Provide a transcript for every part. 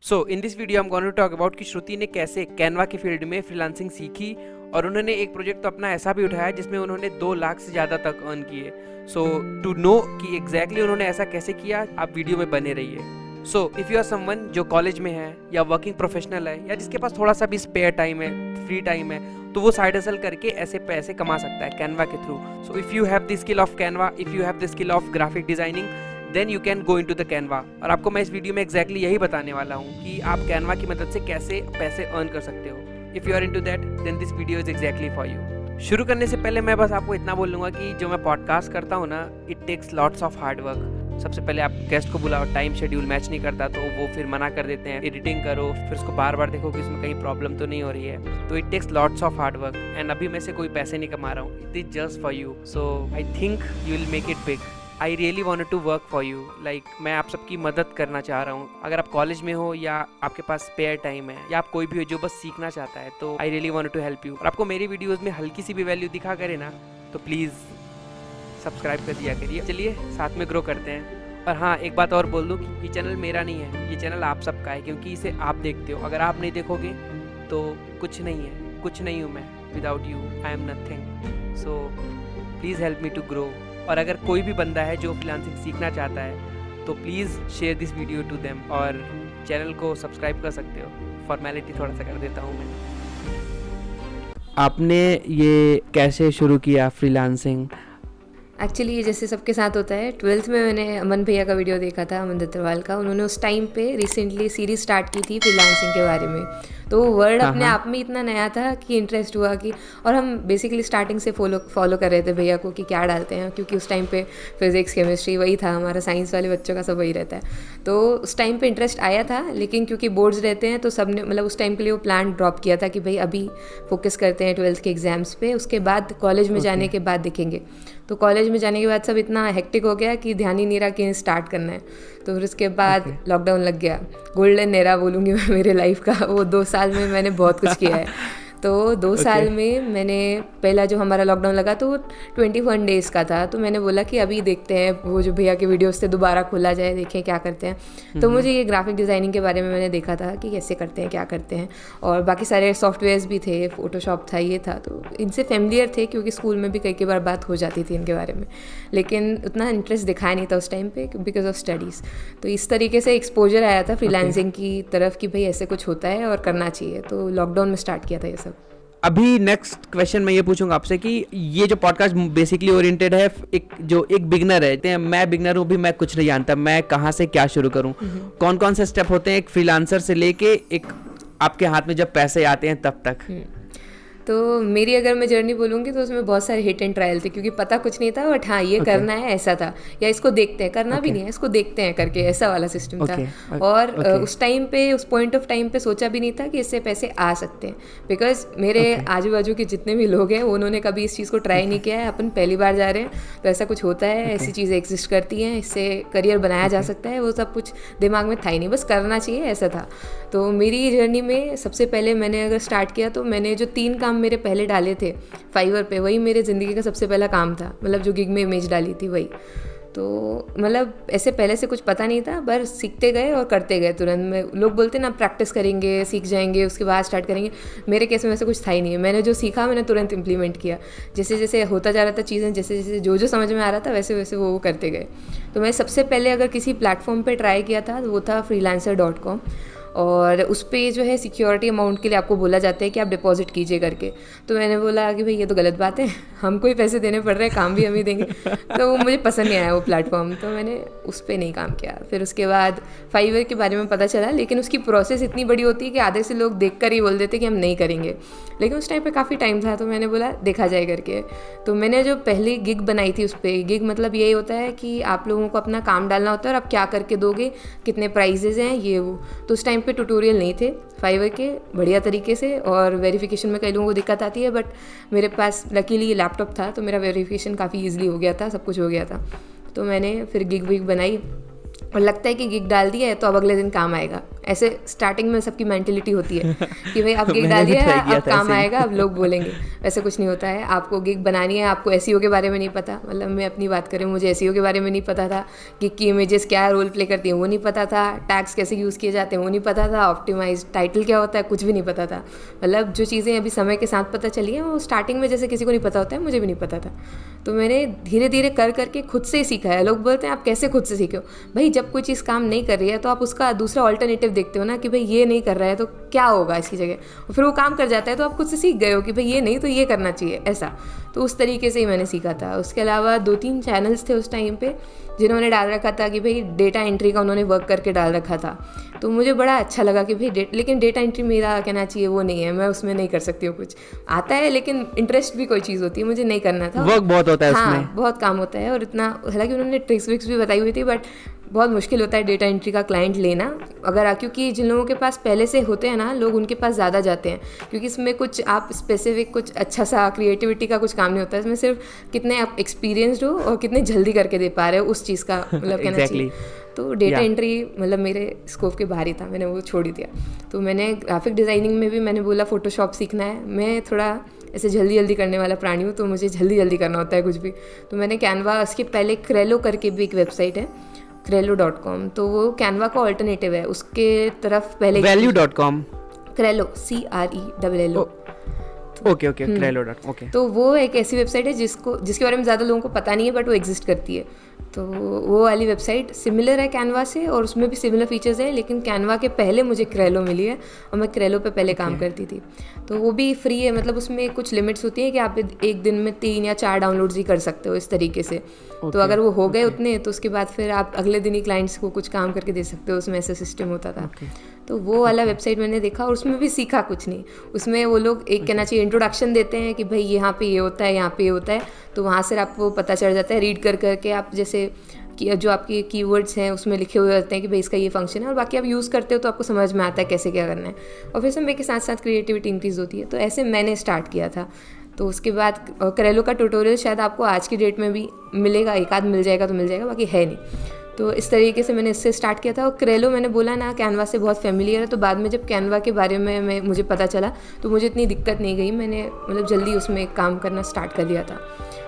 So in this video I am going to talk about कि श्रुति ने कैसे Canva की फील्ड में फ्रीलांसिंग सीखी और उन्होंने एक प्रोजेक्ट तो अपना ऐसा भी उठाया जिसमें उन्होंने 2 लाख से ज़्यादा तक अर्न किए। सो टू नो कि एग्जैक्टली उन्होंने ऐसा कैसे किया, आप वीडियो में बने रहिए। So if you are someone जो कॉलेज में है या वर्किंग प्रोफेशनल है या जिसके पास थोड़ा सा भी स्पेयर टाइम है, फ्री टाइम है, तो वो साइड हसल करके ऐसे पैसे कमा सकता है कैनवा के through. So if you have the skill of Canva, if you have the skill of graphic designing, then you can go into the Canva. और आपको मैं इस वीडियो में एग्जैक्टली यही बताने वाला हूँ कि आप कैनवा की मदद से कैसे पैसे अर्न कर सकते हो। If you are into that, then this video is exactly for you. शुरू करने से पहले मैं बस आपको इतना बोलूँगा कि जो मैं पॉडकास्ट करता हूँ ना, it takes lots of hard work. सबसे पहले आप गेस्ट को बुलाओ, टाइम शेड्यूल मैच नहीं करता तो वो फिर मना कर देते हैं, एडिटिंग करो, फिर उसको बार बार देखो कि उसमें कहीं प्रॉब्लम तो नहीं हो रही है। तो it takes lots of hard work and अभी मैं से कोई पैसे नहीं कमा रहा हूँ, it is just for you. So I think you will make it big. I really want to work for you. Like मैं आप सबकी मदद करना चाह रहा हूँ। अगर आप कॉलेज में हो या आपके पास स्पेयर टाइम है या आप कोई भी हो जो बस सीखना चाहता है, तो I really want to help you. और आपको मेरी वीडियोज़ में हल्की सी भी वैल्यू दिखा करे ना, तो प्लीज़ सब्सक्राइब कर दिया करिए। चलिए साथ में ग्रो करते हैं। और हाँ, एक बात और बोल दूँ कि ये चैनल मेरा नहीं है, ये चैनल आप सबका है, क्योंकि इसे आप देखते हो। अगर आप नहीं देखोगे तो कुछ नहीं है, कुछ नहीं हूँ मैं। Without you I am nothing. So please help me to grow. और अगर कोई भी बंदा है जो फ्रीलांसिंग सीखना चाहता है, तो please share this video to them और चैनल को सब्सक्राइब कर सकते हो। फॉर्मेलिटी थोड़ा सा कर देता हूँ मैं। आपने ये कैसे शुरू किया फ्रीलांसिंग? एक्चुअली ये जैसे सबके साथ होता है, 12th में मैंने अमन भैया का वीडियो देखा था, अमन दत्तरवाल का। उन्होंने उस टाइम पे रिसेंटली सीरीज स्टार्ट की थी फ्रीलांसिंग के बारे में। तो वो वर्ड अपने आप में इतना नया था कि इंटरेस्ट हुआ कि, और हम बेसिकली स्टार्टिंग से फॉलो कर रहे थे भैया को कि क्या डालते हैं, क्योंकि उस टाइम पे फिजिक्स केमिस्ट्री वही था हमारा, साइंस वाले बच्चों का सब वही रहता है। तो उस टाइम पे इंटरेस्ट आया था, लेकिन क्योंकि बोर्ड्स रहते हैं तो सब ने मतलब उस टाइम के लिए वो प्लान ड्रॉप किया था कि भाई अभी फोकस करते हैं 12th के एग्ज़ाम्स पे, उसके बाद कॉलेज में जाने के बाद देखेंगे। तो कॉलेज में जाने के बाद सब इतना हेक्टिक हो गया कि ध्यान ही नहीं रहा कि स्टार्ट करना है। तो फिर उसके बाद लॉकडाउन लग गया। गोल्डन एरा बोलूँगी मैं मेरे लाइफ का। वो 2 साल में मैंने बहुत कुछ किया है। तो 2 साल में मैंने, पहला जो हमारा लॉकडाउन लगा तो 21 डेज़ का था। तो मैंने बोला कि अभी देखते हैं, वो जो भैया के वीडियोस से दोबारा खोला जाए, देखें क्या करते हैं। तो मुझे ये ग्राफिक डिज़ाइनिंग के बारे में मैंने देखा था कि कैसे करते हैं, क्या करते हैं, और बाकी सारे सॉफ्टवेयर्स भी थे, फोटोशॉप था, ये था। तो इनसे फेमिलियर थे क्योंकि स्कूल में भी कई बार बात हो जाती थी इनके बारे में, लेकिन उतना इंटरेस्ट दिखाया नहीं था उस टाइम पे बिकॉज ऑफ स्टडीज़। तो इस तरीके से एक्सपोजर आया था फ्रीलांसिंग की तरफ कि भाई ऐसे कुछ होता है और करना चाहिए। तो लॉकडाउन में स्टार्ट किया था ये सब। अभी नेक्स्ट क्वेश्चन मैं ये पूछूंगा आपसे कि ये जो पॉडकास्ट बेसिकली ओरिएंटेड है, एक बिगनर है, मैं बिगनर हूँ, भी मैं कुछ नहीं जानता, मैं कहाँ से क्या शुरू करूँ, कौन कौन से स्टेप होते हैं एक फ्रीलांसर से लेके एक आपके हाथ में जब पैसे आते हैं तब तक? तो मेरी अगर मैं जर्नी बोलूँगी तो उसमें बहुत सारे हिट एंड ट्रायल थे, क्योंकि पता कुछ नहीं था, बट हाँ ये करना है ऐसा था, या इसको देखते हैं, करना भी नहीं है, इसको देखते हैं करके, ऐसा वाला सिस्टम था। और उस टाइम पे, उस पॉइंट ऑफ टाइम पे सोचा भी नहीं था कि इससे पैसे आ सकते हैं, बिकॉज मेरे आजू बाजू के जितने भी लोग हैं उन्होंने कभी इस चीज़ को ट्राई नहीं किया है। अपन पहली बार जा रहे हैं तो ऐसा कुछ होता है, ऐसी चीज़ें एग्जिस्ट करती हैं, इससे करियर बनाया जा सकता है, वो सब कुछ दिमाग में था ही नहीं, बस करना चाहिए, ऐसा था। तो मेरी जर्नी में सबसे पहले मैंने अगर स्टार्ट किया तो मैंने जो 3 काम मेरे पहले डाले थे फाइवर पे, वही मेरे ज़िंदगी का सबसे पहला काम था। मतलब जो गिग में इमेज डाली थी वही। तो मतलब ऐसे पहले से कुछ पता नहीं था, बस सीखते गए और करते गए तुरंत में। लोग बोलते ना प्रैक्टिस करेंगे, सीख जाएंगे, उसके बाद स्टार्ट करेंगे। मेरे केस में वैसे कुछ था ही नहीं है। मैंने जो सीखा मैंने तुरंत इम्प्लीमेंट किया। जैसे जैसे होता जा रहा था चीज़ें, जैसे जैसे जो समझ में आ रहा था वैसे वैसे वो करते गए। तो मैं सबसे पहले अगर किसी प्लेटफॉर्म पर ट्राई किया था तो वो था freelancer.com। और उस पर जो है सिक्योरिटी अमाउंट के लिए आपको बोला जाता है कि आप डिपॉजिट कीजिए करके। तो मैंने बोला कि भाई ये तो गलत बात है, हमको ही पैसे देने पड़ रहे हैं, काम भी हम ही देंगे। तो वो मुझे पसंद नहीं आया वो प्लेटफॉर्म, तो मैंने उस पर नहीं काम किया। फिर उसके बाद फाइवर के बारे में पता चला, लेकिन उसकी प्रोसेस इतनी बड़ी होती है कि आधे से लोग देख कर ही बोल देते कि हम नहीं करेंगे, लेकिन उस टाइम पर काफ़ी टाइम था। तो मैंने बोला देखा जाए करके। तो मैंने जो पहली गिग बनाई थी उस पर, गिग मतलब यही होता है कि आप लोगों को अपना काम डालना होता है और आप क्या करके दोगे, कितने प्राइजेज़ हैं, ये वो। तो उस टाइम पे ट्यूटोरियल नहीं थे फाइवर के बढ़िया तरीके से, और वेरिफिकेशन में कई लोगों को दिक्कत आती है, बट मेरे पास लकीली लैपटॉप था तो मेरा वेरिफिकेशन काफ़ी ईजिली हो गया था, सब कुछ हो गया था। तो मैंने फिर गिग विग बनाई और लगता है कि गिग डाल दिया है तो अब अगले दिन काम आएगा, ऐसे स्टार्टिंग में सबकी मेंटेलिटी होती है कि भाई आप गिग डालिए, अब काम आएगा, अब लोग बोलेंगे। वैसे कुछ नहीं होता है। आपको गिग बनानी है, आपको एसईओ के बारे में नहीं पता, मतलब मैं अपनी बात करूँ, मुझे एसईओ के बारे में नहीं पता था, गिग की इमेजेस क्या रोल प्ले करती हैं वो नहीं पता था, टैग्स कैसे यूज़ किए जाते हैं वो नहीं पता था, ऑप्टिमाइज टाइटल क्या होता है कुछ भी नहीं पता था। मतलब जो चीज़ें अभी समय के साथ पता चली हैं वो स्टार्टिंग में जैसे किसी को नहीं पता होता है, मुझे भी नहीं पता था। तो मैंने धीरे धीरे कर करके खुद से सीखा है। लोग बोलते हैं आप कैसे खुद से सीखे हो? भाई जब कोई चीज़ काम नहीं कर रही है तो आप उसका दूसरा ऑल्टरनेटिव देखते हो ना, कि भाई ये नहीं कर रहा है तो क्या होगा इसकी जगह, और फिर वो काम कर जाता है तो आप खुद से सीख गए हो कि भाई ये नहीं तो ये करना चाहिए, ऐसा। तो उस तरीके से ही मैंने सीखा था। उसके अलावा 2-3 चैनल्स थे उस टाइम पे जिन्होंने डाल रखा था कि भाई डेटा एंट्री का उन्होंने वर्क करके डाल रखा था। तो मुझे बड़ा अच्छा लगा कि भाई लेकिन डेटा एंट्री मेरा कहना चाहिए वो नहीं है, मैं उसमें नहीं कर सकती हूँ। कुछ आता है लेकिन इंटरेस्ट भी कोई चीज़ होती है, मुझे नहीं करना था। वर्क बहुत होता है हाँ, उसमें। बहुत काम होता है। और इतना, हालांकि उन्होंने ट्रिक्स विक्स भी बताई हुई थी, बट बहुत मुश्किल होता है डेटा एंट्री का क्लाइंट लेना। अगर क्योंकि जिन लोगों के पास पहले से होते हैं ना लोग, उनके पास ज़्यादा जाते हैं, क्योंकि इसमें कुछ आप स्पेसिफिक कुछ अच्छा सा क्रिएटिविटी का कुछ काम नहीं होता है। इसमें सिर्फ कितने आप एक्सपीरियंसड हो और कितने जल्दी करके दे पा रहे हो उस चीज़ का मतलब कहना चाहिए। तो डेटा एंट्री मतलब मेरे स्कोप के बाहर ही था, मैंने वो छोड़ ही दिया। तो मैंने ग्राफिक डिज़ाइनिंग में भी मैंने बोला फ़ोटोशॉप सीखना है। मैं थोड़ा ऐसे जल्दी जल्दी करने वाला प्राणी हूँ, तो मुझे जल्दी जल्दी करना होता है कुछ भी। तो मैंने कैनवा, उसके पहले क्रेलो करके भी एक वेबसाइट है, crello.com, तो वो कैनवा का ऑल्टरनेटिव है। उसके तरफ पहले value.com, क्रेलो CRELLO। Okay crello.com, okay. तो वो एक ऐसी वेबसाइट है जिसके बारे में ज़्यादा लोगों को पता नहीं है, बट वो एग्जिस्ट करती है। तो वो वाली वेबसाइट सिमिलर है कैनवा से, और उसमें भी सिमिलर फीचर्स हैं, लेकिन कैनवा के पहले मुझे क्रेलो मिली है और मैं क्रेलो पे पहले काम करती थी। तो वो भी फ्री है, मतलब उसमें कुछ लिमिट्स होती है कि आप एक दिन में 3 या 4 डाउनलोड्स ही कर सकते हो इस तरीके से। तो अगर वो हो गए उतने, तो उसके बाद फिर आप अगले दिन ही क्लाइंट्स को कुछ काम करके दे सकते हो, उसमें ऐसा सिस्टम होता था। तो वो वाला वेबसाइट मैंने देखा और उसमें भी सीखा कुछ नहीं। उसमें वो लोग एक कहना चाहिए इंट्रोडक्शन देते हैं कि भाई यहाँ पे ये होता है, यहाँ पे ये होता है, तो वहाँ से आपको पता चल जाता है रीड कर करके। आप जैसे कि जो आपके कीवर्ड्स हैं उसमें लिखे हुए होते हैं कि भाई इसका ये फंक्शन है, और बाकी आप यूज़ करते हो तो आपको समझ में आता है कैसे क्या करना है, और फिर समय के साथ साथ क्रिएटिविटी इंक्रीज़ होती है। तो ऐसे मैंने स्टार्ट किया था। तो उसके बाद क्रेलो का ट्यूटोरियल शायद आपको आज की डेट में भी मिलेगा, एक आध मिल जाएगा तो मिल जाएगा, बाकी है नहीं। तो इस तरीके से मैंने इससे स्टार्ट किया था। और क्रेलो मैंने बोला ना कैनवा से बहुत फेमिलियर है, तो बाद में जब कैनवा के बारे में मुझे पता चला तो मुझे इतनी दिक्कत नहीं गई, मैंने मतलब जल्दी उसमें काम करना स्टार्ट कर दिया था।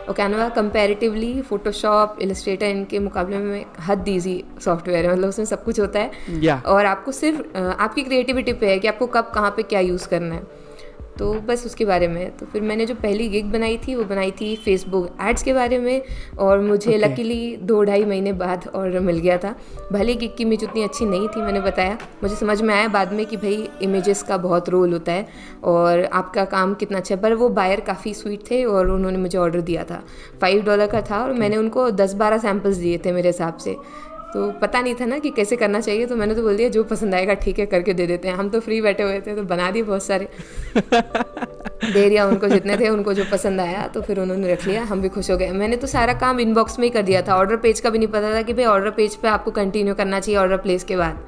और कैनवा कंपैरेटिवली फोटोशॉप, इलस्ट्रेटर इनके मुकाबले में हद ईजी सॉफ्टवेयर है, मतलब उसमें सब कुछ होता है और आपको सिर्फ आपकी क्रिएटिविटी पे है कि आपको कब कहाँ पे क्या यूज़ करना है। तो बस उसके बारे में। तो फिर मैंने जो पहली गिग बनाई थी वो बनाई थी फेसबुक एड्स के बारे में, और मुझे लकीली 2-2.5 महीने बाद ऑर्डर मिल गया था। भले गिग की इमेज उतनी अच्छी नहीं थी, मैंने बताया, मुझे समझ में आया बाद में कि भाई इमेजेस का बहुत रोल होता है और आपका काम कितना अच्छा है। पर वो बायर काफ़ी स्वीट थे और उन्होंने मुझे ऑर्डर दिया था, $5 का था, और मैंने उनको 10-12 सैम्पल्स दिए थे मेरे हिसाब से। तो पता नहीं था ना कि कैसे करना चाहिए, तो मैंने तो बोल दिया जो पसंद आएगा ठीक है करके दे देते हैं। हम तो फ्री बैठे हुए थे तो बना दिए बहुत सारे दे दिया उनको, जितने थे उनको जो पसंद आया तो फिर उन्होंने रख लिया, हम भी खुश हो गए। मैंने तो सारा काम इनबॉक्स में ही कर दिया था, ऑर्डर पेज का भी नहीं पता था कि भाई ऑर्डर पेज पे आपको कंटिन्यू करना चाहिए ऑर्डर प्लेस के बाद।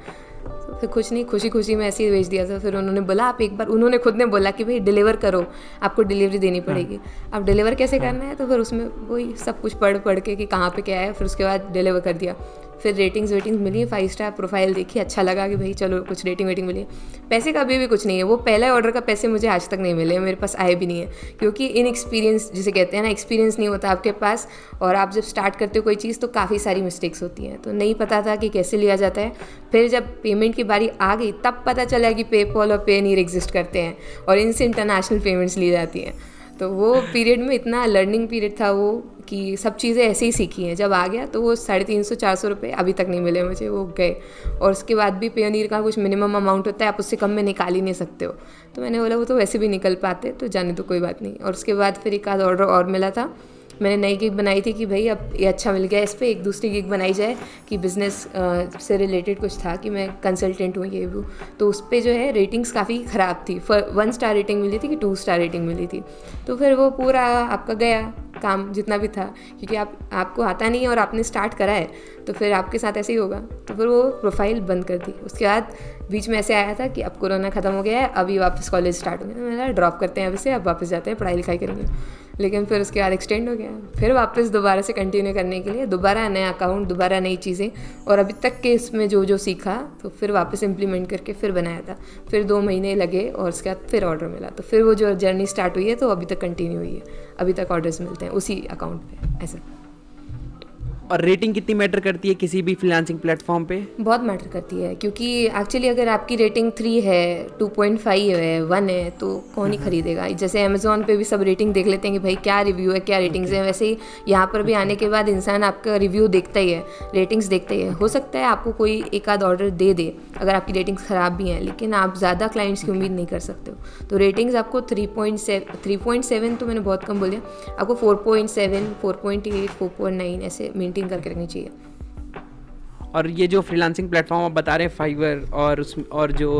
तो फिर कुछ नहीं, खुशी खुशी में ऐसे ही भेज दिया था। फिर उन्होंने बोला आप एक बार, उन्होंने खुद ने बोला कि भाई डिलीवर करो, आपको डिलीवरी देनी पड़ेगी। अब डिलीवर कैसे करना है, तो फिर उसमें वही सब कुछ पढ़ के कि कहाँ पे क्या है, फिर उसके बाद डिलीवर कर दिया। फिर रेटिंग्स मिली, 5 स्टार प्रोफाइल देखी, अच्छा लगा कि भाई चलो कुछ रेटिंग मिली। पैसे का अभी भी कुछ नहीं है, वो पहला ऑर्डर का पैसे मुझे आज तक नहीं मिले, मेरे पास आए भी नहीं है, क्योंकि इनएक्सपीरियंस जिसे कहते हैं ना, एक्सपीरियंस नहीं होता आपके पास, और आप जब स्टार्ट करते हो कोई चीज़ तो काफ़ी सारी मिस्टेक्स होती हैं, तो नहीं पता था कि कैसे लिया जाता है। फिर जब पेमेंट की बारी आ गई तब पता चला कि पेपॉल और पेनीर एग्जिस्ट करते हैं और इनसे इंटरनेशनल पेमेंट्स ली जाती हैं। तो वो पीरियड में इतना लर्निंग पीरियड था वो, कि सब चीज़ें ऐसे ही सीखी हैं। जब आ गया तो वो 350-400 रुपये अभी तक नहीं मिले मुझे, वो गए। और उसके बाद भी पेयोनियर का कुछ मिनिमम अमाउंट होता है, आप उससे कम में निकाल ही नहीं सकते हो। तो मैंने बोला वो तो वैसे भी निकल पाते, तो जाने तो कोई बात नहीं। और उसके बाद फिर एक आध ऑर्डर और मिला था, मैंने नई गिग बनाई थी कि भाई अब ये अच्छा मिल गया, इस पर एक दूसरी गिग बनाई जाए कि बिज़नेस से रिलेटेड कुछ था कि मैं कंसल्टेंट हूँ ये वो। तो उस पर जो है रेटिंग्स काफ़ी ख़राब थी, 1 स्टार रेटिंग मिली थी कि 2 स्टार रेटिंग मिली थी। तो फिर वो पूरा आपका गया काम जितना भी था, क्योंकि आपको आता नहीं है और आपने स्टार्ट करा है तो फिर आपके साथ ऐसे ही होगा। तो फिर वो प्रोफाइल बंद कर दी। उसके बाद बीच में ऐसे आया था कि अब कोरोना ख़त्म हो गया है, अभी वापस कॉलेज स्टार्ट हो गया, तो मैंने ड्रॉप करते हैं, अब इसे अब वापस जाते हैं, पढ़ाई लिखाई करेंगे। लेकिन फिर उसके बाद एक्सटेंड हो गया, फिर वापस दोबारा से कंटिन्यू करने के लिए दोबारा नया अकाउंट, दोबारा नई चीज़ें, और अभी तक के इसमें जो जो सीखा तो फिर वापस इम्प्लीमेंट करके फिर बनाया था। फिर 2 महीने लगे और उसके बाद फिर ऑर्डर मिला, तो फिर वो जो जर्नी स्टार्ट हुई है तो अभी तक कंटिन्यू हुई है, अभी तक ऑर्डर्स मिलते हैं उसी अकाउंट पे ऐसा। और रेटिंग कितनी मैटर करती है किसी भी फ्रीलांसिंग प्लेटफॉर्म पे? बहुत मैटर करती है, क्योंकि एक्चुअली अगर आपकी रेटिंग 3 है, 2.5 है, 1 है, तो कौन ही खरीदेगा। जैसे अमेज़ॉन पे भी सब रेटिंग देख लेते हैं कि भाई क्या रिव्यू है, क्या रेटिंग्स है, वैसे ही यहाँ पर भी आने के बाद इंसान आपका रिव्यू देखता ही है, रेटिंग्स देखता ही है। हो सकता है आपको कोई एक आध ऑर्डर दे दे अगर आपकी रेटिंग्स ख़राब भी हैं, लेकिन आप ज़्यादा क्लाइंट्स की उम्मीद नहीं कर सकते हो। तो रेटिंग्स आपको 3.7 तो मैंने बहुत कम बोल दिया, आपको 4.7, 4.8, 4.9 ऐसे मेंटेन करके रखनी चाहिए। और ये जो फ्रीलांसिंग प्लेटफॉर्म आप बता रहे हैं फाइवर और जो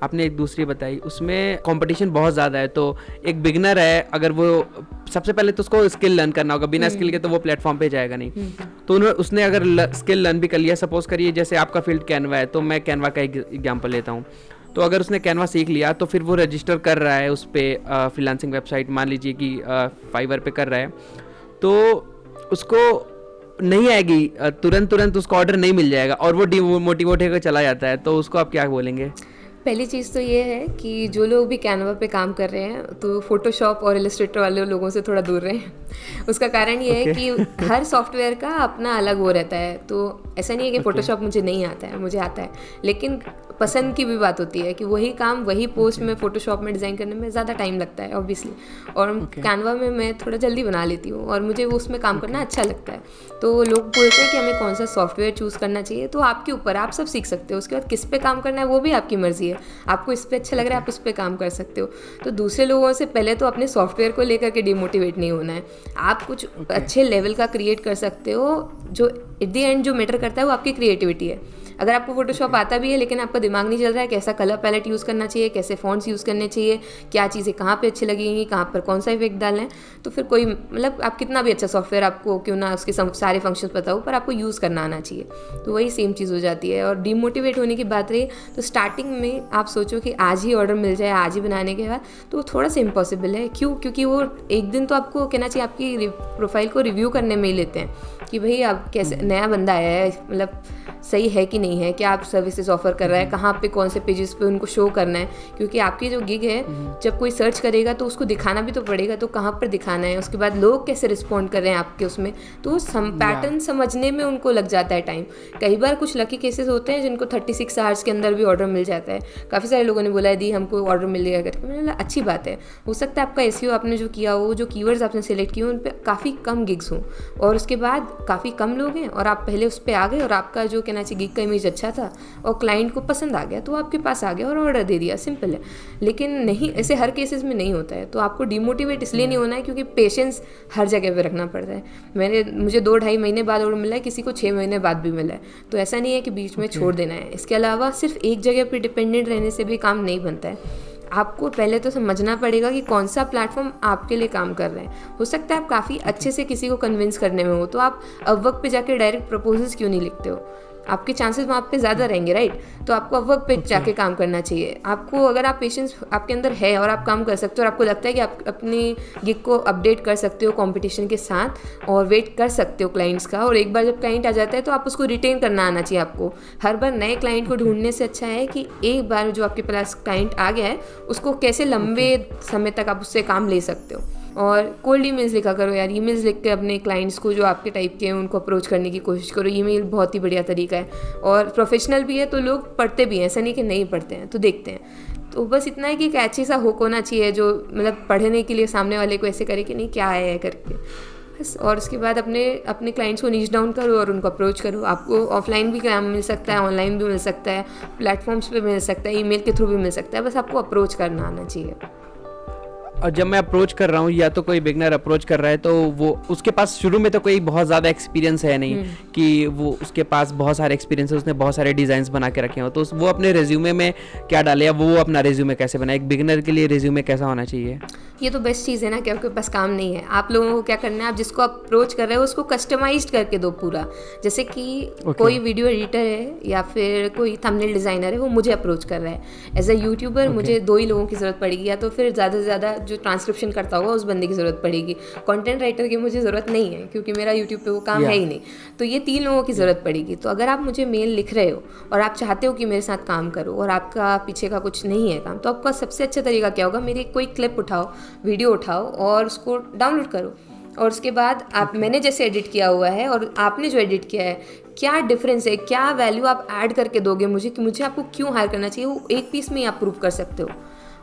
आपने एक दूसरी बताई, उसमें कंपटीशन बहुत ज़्यादा है। तो एक बिगनर है, अगर वो सबसे पहले तो उसको स्किल लर्न करना होगा, बिना स्किल के तो वो प्लेटफॉर्म पे जाएगा नहीं। तो उसने अगर स्किल लर्न भी कर लिया, सपोज करिए जैसे आपका फील्ड कैनवा है, तो मैं कैनवा का एग्जाम्पल लेता हूँ। तो अगर उसने कैनवा सीख लिया तो फिर वो रजिस्टर कर रहा है उस पर फ्रीलांसिंग वेबसाइट, मान लीजिए कि फाइवर पे कर रहा है, तो उसको नहीं आएगी तुरंत उसको ऑर्डर नहीं मिल जाएगा और वो डिमोटिवेट होकर चला जाता है। तो उसको आप क्या बोलेंगे? पहली चीज़ तो ये है कि जो लोग भी कैनवा पे काम कर रहे हैं तो फोटोशॉप और इलस्ट्रेटर वाले लोगों से थोड़ा दूर रहें। उसका कारण ये है कि हर सॉफ्टवेयर का अपना अलग वो रहता है। तो ऐसा नहीं है कि फोटोशॉप मुझे नहीं आता है, मुझे आता है, लेकिन पसंद की भी बात होती है कि वही काम वही पोस्ट में फोटोशॉप में डिज़ाइन करने में ज़्यादा टाइम लगता है ऑब्वियसली, और कैनवा में मैं थोड़ा जल्दी बना लेती हूँ और मुझे उसमें काम करना अच्छा लगता है। तो लोग बोलते हैं कि हमें कौन सा सॉफ्टवेयर चूज़ करना चाहिए, तो आपके ऊपर, आप सब सीख सकते हो। उसके बाद किस पे काम करना है वो भी आपकी मर्जी है, आपको इस पे अच्छा लग रहा है आप इस पे काम कर सकते हो। तो दूसरे लोगों से पहले तो अपने सॉफ्टवेयर को लेकर के डिमोटिवेट नहीं होना है। आप कुछ अच्छे लेवल का क्रिएट कर सकते हो, जो एट द एंड जो मैटर करता है वो आपकी क्रिएटिविटी है। अगर आपको फोटोशॉप आता भी है लेकिन आपका दिमाग नहीं चल रहा है कैसा कलर पैलेट यूज़ करना चाहिए, कैसे फॉन्ट्स यूज़ करने चाहिए, क्या चीज़ें कहाँ पे अच्छी लगेंगी, कहाँ पर कौन सा इफेक्ट डालना है, तो फिर कोई मतलब आप कितना भी अच्छा सॉफ्टवेयर आपको क्यों ना उसके सारे फंक्शंस पता हो, पर आपको यूज़ करना आना चाहिए। तो वही सेम चीज़ हो जाती है। और डिमोटिवेट होने की बात रही तो स्टार्टिंग में आप सोचो कि आज ही ऑर्डर मिल जाए, आज ही बनाने के बाद, तो वो थोड़ा सा इम्पॉसिबल है। क्यों? क्योंकि वो एक दिन तो आपको कहना चाहिए आपकी प्रोफाइल को रिव्यू करने में ही लेते हैं कि भाई आप कैसे, नया बंदा आया है, मतलब सही है कि नहीं है, क्या आप सर्विसेज ऑफर कर रहा है, कहाँ पे कौन से पेजेस पे उनको शो करना है। क्योंकि आपकी जो गिग है जब कोई सर्च करेगा तो उसको दिखाना भी तो पड़ेगा, तो कहाँ पर दिखाना है, उसके बाद लोग कैसे रिस्पॉन्ड कर रहे हैं आपके उसमें, तो पैटर्न समझने में उनको लग जाता है टाइम। कई बार कुछ लकी केसेस होते हैं जिनको 36 आवर्स के अंदर भी ऑर्डर मिल जाता है। काफ़ी सारे लोगों ने बोला है दी हमको ऑर्डर मिल गया करके, मैंने बोला अच्छी बात है। हो सकता है आपका एसईओ आपने जो किया हो, जो कीवर्ड्स आपने सेलेक्ट किए हो, उन पर काफ़ी कम गिग्स हों और उसके बाद काफ़ी कम लोग हैं और आप पहले उस पर आ गए और आपका जो कहना चाहिए गिग का इमेज अच्छा था और क्लाइंट को पसंद आ गया तो आपके पास आ गया और ऑर्डर दे दिया, सिंपल है। लेकिन नहीं, ऐसे हर केसेस में नहीं होता है। तो आपको डिमोटिवेट इसलिए नहीं होना है क्योंकि पेशेंस हर जगह पे रखना पड़ता है। मुझे 2-2.5 महीने बाद ऑर्डर मिला है, किसी को 6 महीने बाद भी मिला है, तो ऐसा नहीं है कि बीच में छोड़ देना है। इसके अलावा सिर्फ एक जगह पर डिपेंडेंट रहने से भी काम नहीं बनता है। आपको पहले तो समझना पड़ेगा कि कौन सा प्लेटफॉर्म आपके लिए काम कर रहे हैं। हो सकता है आप काफ़ी अच्छे से किसी को कन्विंस करने में हो, तो आप अपवर्क पे जाके डायरेक्ट प्रपोजल्स क्यों नहीं लिखते हो, आपके चांसेस वहाँ पे ज़्यादा रहेंगे, राइट। तो आपको अपवर्क पे जाके काम करना चाहिए। आपको अगर आप पेशेंस आपके अंदर है और आप काम कर सकते हो और आपको लगता है कि आप अपनी गिग को अपडेट कर सकते हो कंपटीशन के साथ और वेट कर सकते हो क्लाइंट्स का, और एक बार जब क्लाइंट आ जाता है तो आप उसको रिटेन करना आना चाहिए। आपको हर बार नए क्लाइंट को ढूंढने से अच्छा है कि एक बार जो आपके पास क्लाइंट आ गया है उसको कैसे लंबे समय तक आप उससे काम ले सकते हो। और कोल्ड ईमेल्स लिखा करो यार, ईमेल्स लिख के अपने क्लाइंट्स को जो आपके टाइप के हैं उनको अप्रोच करने की कोशिश करो। ईमेल बहुत ही बढ़िया तरीका है और प्रोफेशनल भी है, तो लोग पढ़ते भी हैं, ऐसा नहीं कि नहीं पढ़ते हैं, तो देखते हैं। तो बस इतना है कि एक अच्छी सा हुक होना चाहिए जो मतलब पढ़ने के लिए सामने वाले को ऐसे करे कि नहीं क्या है करके बस। और उसके बाद अपने क्लाइंट्स को नीच डाउन करो और उनको अप्रोच करो। आपको ऑफलाइन भी काम मिल सकता है, ऑनलाइन भी मिल सकता है, प्लेटफॉर्म्स पे मिल सकता है, ईमेल के थ्रू भी मिल सकता है, बस आपको अप्रोच करना आना चाहिए। और जब मैं अप्रोच कर रहा हूँ या तो कोई बिगनर अप्रोच कर रहा है तो वो उसके पास शुरू में तो कोई बहुत ज़्यादा एक्सपीरियंस है नहीं कि वो उसके पास बहुत सारे एक्सपीरियंस है, उसने बहुत सारे डिज़ाइंस बना के रखे हो, तो वो अपने रेज्यूमे में क्या डाले या वो अपना रेज्यूमे कैसे बनाए? एक बिगनर के लिए रेज्यूमे कैसा होना चाहिए? ये तो बेस्ट चीज़ है ना कि आपके पास काम नहीं है। आप लोगों को क्या करना है, आप जिसको अप्रोच कर रहे हो उसको कस्टमाइज्ड करके दो पूरा। जैसे कि कोई वीडियो एडिटर है या फिर कोई थंबनेल डिज़ाइनर है, वो मुझे अप्रोच कर रहा है एज अ यूट्यूबर, मुझे 2 ही लोगों की ज़रूरत पड़ेगी, या तो फिर ज़्यादा से ज़्यादा जो ट्रांसक्रिप्शन करता होगा उस बंदे की ज़रूरत पड़ेगी। कंटेंट राइटर की मुझे ज़रूरत नहीं है क्योंकि मेरा यूट्यूब पे वो काम है ही नहीं। तो ये 3 लोगों की ज़रूरत पड़ेगी। तो अगर आप मुझे मेल लिख रहे हो और आप चाहते हो कि मेरे साथ काम करो और आपका पीछे का कुछ नहीं है काम, तो आपका सबसे अच्छा तरीका क्या होगा, मेरी कोई क्लिप उठाओ, वीडियो उठाओ और उसको डाउनलोड करो और उसके बाद आप मैंने जैसे एडिट किया हुआ है और आपने जो एडिट किया है, क्या डिफरेंस है, क्या वैल्यू आप ऐड करके दोगे मुझे कि मुझे आपको क्यों हायर करना चाहिए, वो एक पीस में ही आप प्रूव कर सकते हो।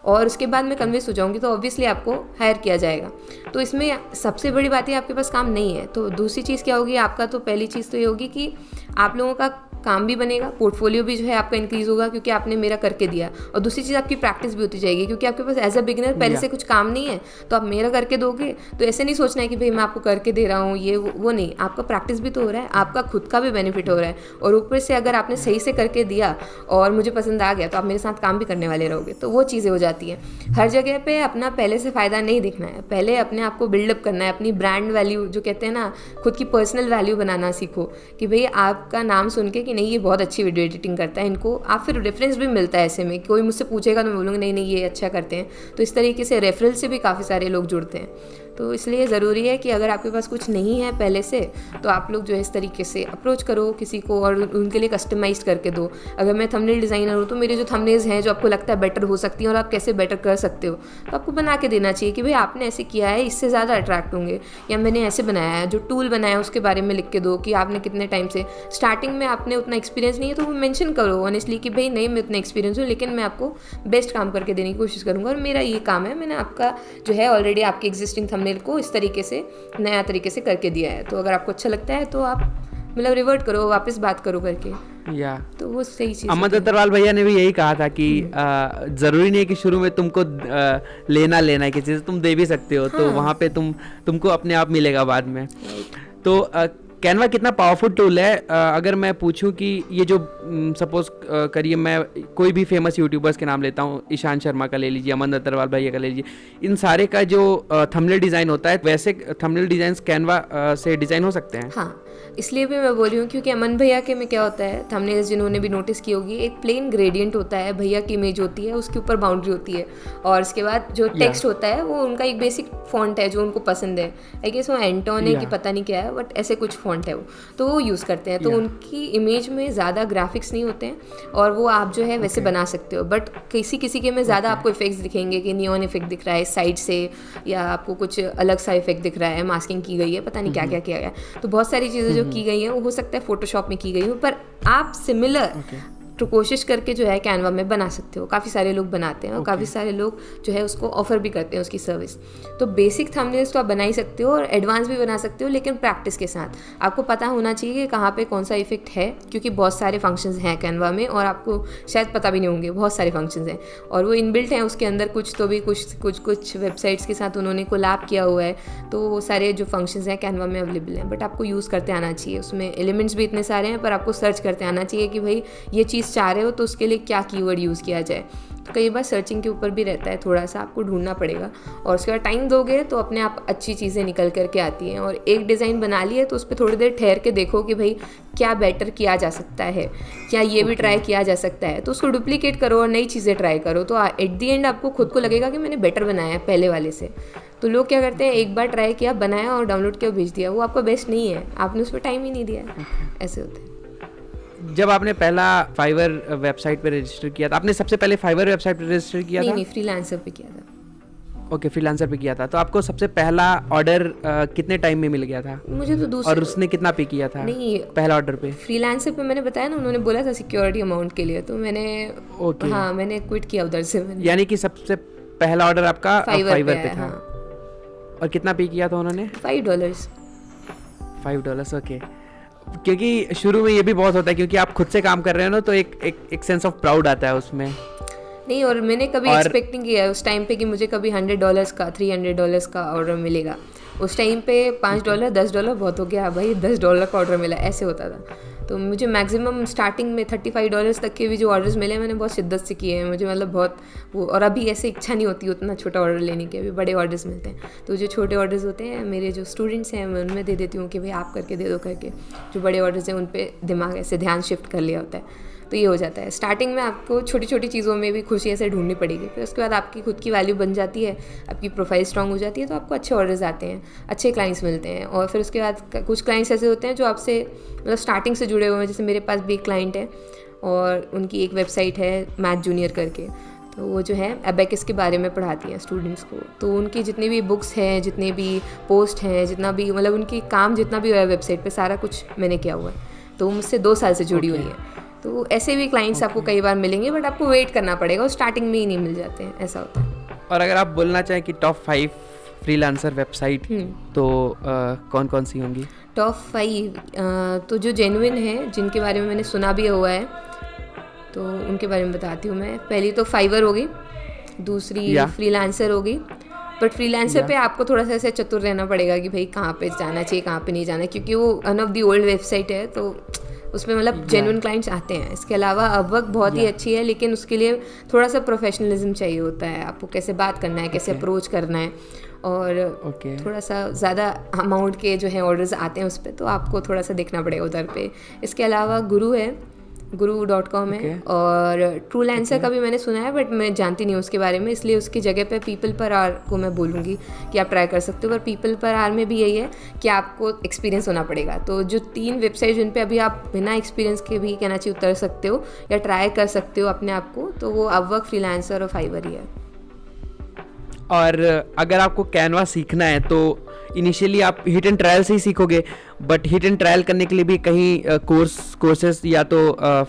और उसके बाद मैं कन्विंस हो जाऊंगी तो ऑब्वियसली आपको हायर किया जाएगा। तो इसमें सबसे बड़ी बात है आपके पास काम नहीं है। तो दूसरी चीज़ क्या होगी आपका, तो पहली चीज़ तो ये होगी कि आप लोगों का काम भी बनेगा, पोर्टफोलियो भी जो है आपका इंक्रीज़ होगा क्योंकि आपने मेरा करके दिया। और दूसरी चीज़ आपकी प्रैक्टिस भी होती जाएगी क्योंकि आपके पास एज अ बिगिनर पहले से कुछ काम नहीं है, तो आप मेरा करके दोगे तो ऐसे नहीं सोचना है कि भाई मैं आपको करके दे रहा हूँ ये वो नहीं, आपका प्रैक्टिस भी तो हो रहा है, आपका खुद का भी बेनिफिट हो रहा है। और ऊपर से अगर आपने सही से करके दिया और मुझे पसंद आ गया तो आप मेरे साथ काम भी करने वाले रहोगे। तो वो चीज़ें हो जाती हैं। हर जगह पे अपना पहले से फ़ायदा नहीं देखना है, पहले अपने आप को बिल्डअप करना है, अपनी ब्रांड वैल्यू जो कहते हैं ना, खुद की पर्सनल वैल्यू बनाना सीखो कि भाई आपका नाम सुन के कि नहीं ये बहुत अच्छी वीडियो एडिटिंग करता है, इनको आप फिर रेफरेंस भी मिलता है। ऐसे में कोई मुझसे पूछेगा तो मैं बोलूँगी नहीं नहीं ये अच्छा करते हैं। तो इस तरीके से रेफरल से भी काफ़ी सारे लोग जुड़ते हैं। तो इसलिए ज़रूरी है कि अगर आपके पास कुछ नहीं है पहले से तो आप लोग जो है इस तरीके से अप्रोच करो किसी को और उनके लिए कस्टमाइज़ करके दो। अगर मैं थंबनेल डिज़ाइनर हूँ तो मेरे जो थंबनेल्स हैं जो आपको लगता है बेटर हो सकती हैं और आप कैसे बेटर कर सकते हो तो आपको बना के देना चाहिए कि भाई आपने ऐसे किया है इससे ज़्यादा अट्रैक्ट होंगे, या मैंने ऐसे बनाया है, जो टूल बनाया है उसके बारे में लिख के दो कि आपने कितने टाइम से, स्टार्टिंग में आपने उतना एक्सपीरियंस नहीं है तो वो मेंशन करो ऑनेस्टली कि भाई नहीं मैं उतना एक्सपीरियंस हूँ लेकिन मैं आपको बेस्ट काम करके देने की कोशिश करूँगा और मेरा ये काम है, मैंने आपका जो है ऑलरेडी आपके एग्जिस्टिंग थंबनेल को इस तरीके से नया तरीके से करके दिया है। तो अगर आपको अच्छा लगता है तो आप मतलब रिवर्ट करो, वापस बात करो करके, या तो वो सही चीज़। अमन दत्तरवाल भैया ने भी यही कहा था कि जरूरी नहीं है कि शुरू में तुमको लेना है किसी से, तुम दे भी सकते हो। तो वहाँ पे तुमको अपने आप मिलेगा बाद में। तो कैनवा कितना पावरफुल टूल है। अगर मैं पूछूं कि ये जो सपोज करिए मैं कोई भी फेमस यूट्यूबर्स के नाम लेता हूँ, ईशान शर्मा का ले लीजिए, अमन दत्तरवाल भैया का ले लीजिए, इन सारे का जो थंबनेल डिज़ाइन होता है वैसे थंबनेल डिज़ाइंस कैनवा से डिज़ाइन हो सकते हैं। हाँ, इसलिए भी मैं बोल रही हूँ क्योंकि अमन भैया के में क्या होता है, थंबनेल्स जिन्होंने भी नोटिस की होगी, एक प्लेन ग्रेडियंट होता है, भैया की इमेज होती है, उसके ऊपर बाउंड्री होती है और उसके बाद जो टेक्स्ट होता है वो उनका एक बेसिक फॉन्ट है जो उनको पसंद है। आई गेस वो एंटोन है कि पता नहीं क्या है, बट ऐसे कुछ फॉन्ट है वो, तो वो यूज़ करते हैं। तो उनकी इमेज में ज़्यादा ग्राफिक्स नहीं होते हैं और वो आप जो है वैसे बना सकते हो। बट किसी के में ज़्यादा आपको इफेक्ट्स दिखेंगे कि नियॉन इफेक्ट दिख रहा है साइड से, या आपको कुछ अलग सा इफेक्ट दिख रहा है, मास्किंग की गई है, पता नहीं क्या क्या किया गया। तो बहुत सारी चीज़ें जो की गई हैं वो हो सकता है फोटोशॉप में की गई हो, पर आप सिमिलर तो कोशिश करके जो है कैनवा में बना सकते हो। काफ़ी सारे लोग बनाते हैं और काफ़ी सारे लोग जो है उसको ऑफर भी करते हैं उसकी सर्विस। तो बेसिक थंबनेल्स तो आप बना ही सकते हो और एडवांस भी बना सकते हो, लेकिन प्रैक्टिस के साथ आपको पता होना चाहिए कि कहाँ पे कौन सा इफेक्ट है, क्योंकि बहुत सारे फंक्शंस हैं कैनवा में और आपको शायद पता भी नहीं होंगे, बहुत सारे फंक्शंस हैं और वो इनबिल्ट हैं उसके अंदर। कुछ तो भी कुछ वेबसाइट्स के साथ उन्होंने कोलैब किया हुआ है, तो वो सारे जो फंक्शंस हैं कैनवा में अवेलेबल हैं, बट आपको यूज़ करते आना चाहिए। उसमें एलिमेंट्स भी इतने सारे हैं पर आपको सर्च करते आना चाहिए कि भाई ये चीज़ चाह रहे हो तो उसके लिए क्या कीवर्ड यूज़ किया जाए। तो कई बार सर्चिंग के ऊपर भी रहता है, थोड़ा सा आपको ढूंढना पड़ेगा और उसके बाद टाइम दोगे तो अपने आप अच्छी चीज़ें निकल करके आती हैं। और एक डिज़ाइन बना ली है तो उस पर थोड़ी देर ठहर के देखो कि भाई क्या बेटर किया जा सकता है, क्या ये भी ट्राई किया जा सकता है, तो उसको डुप्लीकेट करो और नई चीज़ें ट्राई करो। तो एट दी एंड आपको खुद को लगेगा कि मैंने बेटर बनाया है पहले वाले से। तो लोग क्या करते हैं, एक बार ट्राई किया, बनाया और डाउनलोड किया, भेज दिया, वो आपका बेस्ट नहीं है, आपने उस पर टाइम ही नहीं दिया है। ऐसे होता है। जब आपने पहला फाइवर वेबसाइट पे रजिस्टर किया था, आपने सबसे पहले फाइवर वेबसाइट पे रजिस्टर किया था? नहीं, फ्रीलांसर पे किया था। ओके, फ्रीलांसर पे किया था। तो आपको सबसे पहला ऑर्डर कितने टाइम में मिल गया था? मुझे तो दूसरा। और उसने कितना पे किया था? नहीं, पहला ऑर्डर पे फ्रीलांसर पे मैंने बताया ना, उन्होंने बोला था सिक्योरिटी अमाउंट के लिए, तो मैंने हाँ मैंने क्विट किया उधर से। यानी कि सबसे पहला ऑर्डर आपका फाइवर पे था। हाँ। और कितना पे किया था उन्होंने? $5। $5, ओके। क्योंकि शुरू में ये भी बहुत होता है, क्योंकि आप खुद से काम कर रहे हो ना, तो एक सेंस ऑफ प्राउड आता है उसमें। नहीं, और मैंने कभी एक्सपेक्ट नहीं किया उस टाइम पे कि मुझे कभी $100 का, $300 का ऑर्डर मिलेगा। उस टाइम पे $5, $10 बहुत हो गया भाई, $10 का ऑर्डर मिला, ऐसे होता था। तो मुझे मैक्सिमम स्टार्टिंग में $35 तक के भी जो ऑर्डर्स मिले मैंने बहुत शिद्दत से किए हैं। मुझे मतलब बहुत वो, और अभी ऐसे इच्छा नहीं होती उतना छोटा ऑर्डर लेने की, अभी बड़े ऑर्डर्स मिलते हैं। तो जो छोटे ऑर्डर्स होते हैं मेरे जो स्टूडेंट्स हैं मैं उनमें दे देती हूँ कि भाई आप करके दे दो करके। जो बड़े ऑर्डर्स हैं उन पर दिमाग ऐसे ध्यान शिफ्ट कर लिया होता है। तो ये हो जाता है। स्टार्टिंग में आपको छोटी छोटी चीज़ों में भी खुशी ऐसे ढूंढनी पड़ेगी, फिर उसके बाद आपकी खुद की वैल्यू बन जाती है, आपकी प्रोफाइल स्ट्रांग हो जाती है, तो आपको अच्छे ऑर्डर्स आते हैं, अच्छे क्लाइंट्स मिलते हैं। और फिर उसके बाद कुछ क्लाइंट्स ऐसे होते हैं जो आपसे मतलब स्टार्टिंग से जुड़े हुए हैं। जैसे मेरे पास भी एक क्लाइंट है और उनकी एक वेबसाइट है मैथ जूनियर करके, तो वो जो है अबेकस के बारे में पढ़ाती हैं स्टूडेंट्स को। तो उनकी जितनी भी बुक्स हैं, जितने भी पोस्ट हैं, जितना भी मतलब उनकी काम जितना भी हुआ है वेबसाइट पे, सारा कुछ मैंने किया हुआ है। तो वो मुझसे 2 साल से जुड़ी हुई है। तो ऐसे भी क्लाइंट्स आपको कई बार मिलेंगे, बट आपको वेट करना पड़ेगा और स्टार्टिंग में ही नहीं मिल जाते हैं, ऐसा होता है। और अगर आप बोलना चाहें कि टॉप 5 फ्रीलांसर वेबसाइट तो कौन कौन सी होंगी? टॉप 5 तो जो जेन्युइन है, जिनके बारे में मैंने सुना भी हुआ है, तो उनके बारे में बताती हूँ मैं। पहली तो फाइवर होगी, दूसरी फ्रीलांसर होगी। बट फ्रीलांसर पे आपको थोड़ा सा ऐसे चतुर रहना पड़ेगा कि भाई कहाँ पे जाना चाहिए, कहाँ पे नहीं जाना, क्योंकि वो one of the old website है, तो उसमें मतलब जेन्युइन क्लाइंट्स आते हैं। इसके अलावा अपवर्क बहुत ही अच्छी है, लेकिन उसके लिए थोड़ा सा प्रोफेशनलिज्म चाहिए होता है। आपको कैसे बात करना है, कैसे अप्रोच करना है, और थोड़ा सा ज़्यादा अमाउंट के जो है ऑर्डर्स आते हैं उस पर, तो आपको थोड़ा सा देखना पड़ेगा उधर पे। इसके अलावा गुरु है, guru.com है, और ट्रूलैंसर का भी मैंने सुना है, बट मैं जानती नहीं हूँ उसके बारे में, इसलिए उसकी जगह पे पीपल पर आवर को मैं बोलूँगी कि आप ट्राई कर सकते हो। पर पीपल पर आवर में भी यही है कि आपको एक्सपीरियंस होना पड़ेगा। तो जो 3 वेबसाइट जिन पे अभी आप बिना एक्सपीरियंस के भी कहना चाहिए उतर सकते हो या ट्राई कर सकते हो अपने आप को, तो वो अपवर्क, फ्रीलांसर और फाइवर ही है। और अगर आपको कैनवा सीखना है तो इनिशियली आप हिट एंड ट्रायल से ही सीखोगे, बट हिट एंड ट्रायल करने के लिए भी कहीं कोर्सेज या तो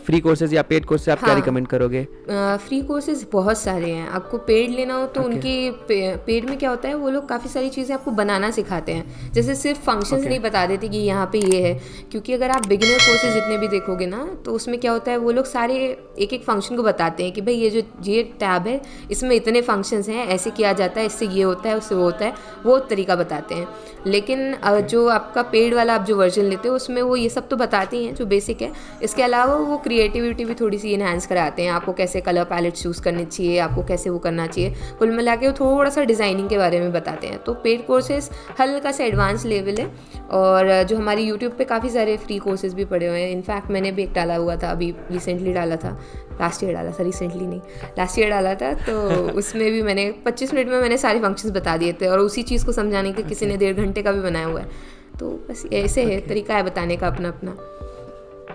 फ्री कोर्सेज या पेड कोर्सेज आप क्या रिकमेंड करोगे? फ्री कोर्सेज बहुत सारे हैं। आपको पेड लेना हो तो उनकी पेड में क्या होता है, वो लोग काफ़ी सारी चीज़ें आपको बनाना सिखाते हैं। जैसे सिर्फ फंक्शंस नहीं बता देते कि यहाँ पे ये है, क्योंकि अगर आप बिगिनर कोर्सेज जितने भी देखोगे ना, तो उसमें क्या होता है, वो लोग सारे एक एक फंक्शन को बताते हैं कि भाई ये टैब है, इसमें इतने फंक्शंस हैं, ऐसे किया जाता है, इससे ये होता है, उससे वो होता है, वो तरीका बताते हैं। लेकिन जो आपका पेड वाला जो वर्जन लेते हो उसमें वो ये सब तो बताती हैं जो बेसिक है। इसके अलावा वो क्रिएटिविटी भी थोड़ी सी इन्हांस कराते हैं, आपको कैसे कलर पैलेट चूज़ करनी चाहिए, आपको कैसे वो करना चाहिए, कुल मिला के वो थोड़ा सा डिज़ाइनिंग के बारे में बताते हैं। तो पेड कोर्सेज हल्का सा एडवांस लेवल है, और जो हमारी यूट्यूब पे काफ़ी सारे फ्री कोर्सेज भी पड़े हुए हैं। इनफैक्ट मैंने भी एक डाला हुआ था, अभी रिसेंटली डाला था, लास्ट ईयर डाला था, रिसेंटली नहीं, लास्ट ईयर डाला था। तो उसमें भी मैंने 25 मिनट में मैंने सारे फंक्शंस बता दिए थे, और उसी चीज़ को समझाने के किसी ने 1.5 घंटे का भी बनाया हुआ है। तो बस ऐसे है, तरीका है बताने का अपना अपना।